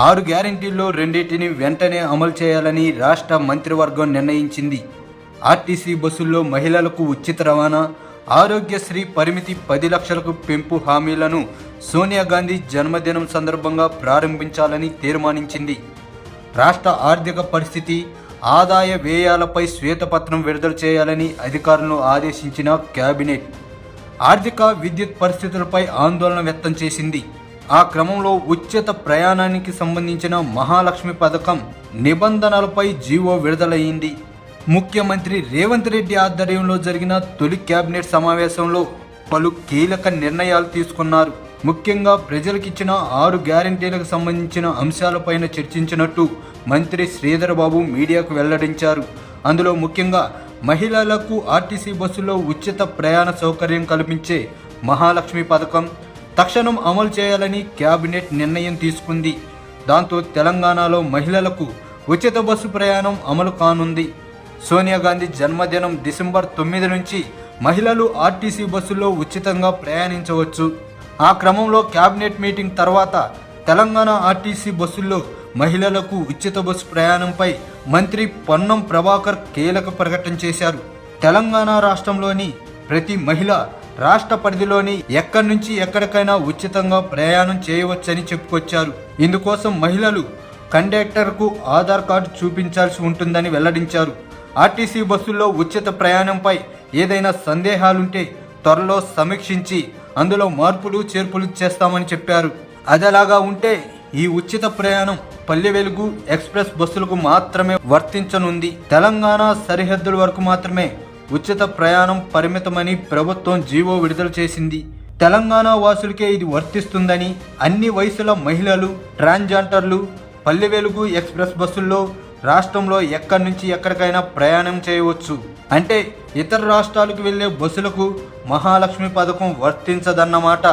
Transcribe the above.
6 గ్యారెంటీల్లో రెండింటిని వెంటనే అమలు చేయాలని రాష్ట్ర మంత్రివర్గం నిర్ణయించింది. ఆర్టీసీ బస్సుల్లో మహిళలకు ఉచిత రవాణా, ఆరోగ్యశ్రీ పరిమితి 10 లక్షలకు పెంపు హామీలను సోనియా గాంధీ జన్మదినం సందర్భంగా ప్రారంభించాలని తీర్మానించింది. రాష్ట్ర ఆర్థిక పరిస్థితి, ఆదాయ వ్యయాలపై శ్వేతపత్రం విడుదల చేయాలని అధికారులను ఆదేశించిన కేబినెట్ ఆర్థిక, విద్యుత్ పరిస్థితులపై ఆందోళన వ్యక్తం చేసింది. ఆ క్రమంలో ఉచిత ప్రయాణానికి సంబంధించిన మహాలక్ష్మి పథకం నిబంధనలపై జీవో విడుదలయ్యింది. ముఖ్యమంత్రి రేవంత్ రెడ్డి ఆధ్వర్యంలో జరిగిన తొలి కేబినెట్ సమావేశంలో పలు కీలక నిర్ణయాలు తీసుకున్నారు. ముఖ్యంగా ప్రజలకిచ్చిన 6 గ్యారెంటీలకు సంబంధించిన అంశాలపైన చర్చించినట్టు మంత్రి శ్రీధర్ బాబు మీడియాకు వెల్లడించారు. అందులో ముఖ్యంగా మహిళలకు ఆర్టీసీ బస్సులో ఉచిత ప్రయాణ సౌకర్యం కల్పించే మహాలక్ష్మి పథకం తక్షణం అమలు చేయాలని కేబినెట్ నిర్ణయం తీసుకుంది. దాంతో తెలంగాణలో మహిళలకు ఉచిత బస్సు ప్రయాణం అమలు కానుంది. సోనియా గాంధీ జన్మదినం డిసెంబర్ 9 నుంచి మహిళలు ఆర్టీసీ బస్సుల్లో ఉచితంగా ప్రయాణించవచ్చు. ఆ క్రమంలో కేబినెట్ మీటింగ్ తర్వాత తెలంగాణ ఆర్టీసీ బస్సుల్లో మహిళలకు ఉచిత బస్సు ప్రయాణంపై మంత్రి పొన్నం ప్రభాకర్ కీలక ప్రకటన చేశారు. తెలంగాణ రాష్ట్రంలోని ప్రతి మహిళ రాష్ట్ర పరిధిలోని ఎక్కడి నుంచి ఎక్కడికైనా ఉచితంగా ప్రయాణం చేయవచ్చని చెప్పుకొచ్చారు. ఇందుకోసం మహిళలు కండక్టర్కు ఆధార్ కార్డు చూపించాల్సి ఉంటుందని వెల్లడించారు. ఆర్టీసీ బస్సుల్లో ఉచిత ప్రయాణంపై ఏదైనా సందేహాలుంటే త్వరలో సమీక్షించి అందులో మార్పులు చేర్పులు చేస్తామని చెప్పారు. అదేలాగా ఉంటే ఈ ఉచిత ప్రయాణం పల్లె వెలుగు ఎక్స్ప్రెస్ బస్సులకు మాత్రమే వర్తించనుంది. తెలంగాణ సరిహద్దుల వరకు మాత్రమే ఉచిత ప్రయాణం పరిమితమని ప్రభుత్వం జీవో విడుదల చేసింది. తెలంగాణ వాసులకే ఇది వర్తిస్తుందని, అన్ని వయసుల మహిళలు, ట్రాన్స్జెండర్లు పల్లె వెలుగు ఎక్స్ప్రెస్ బస్సుల్లో రాష్ట్రంలో ఎక్కడి నుంచి ఎక్కడికైనా ప్రయాణం చేయవచ్చు. అంటే ఇతర రాష్ట్రాలకు వెళ్లే బస్సులకు మహాలక్ష్మి పథకం వర్తించదన్నమాట.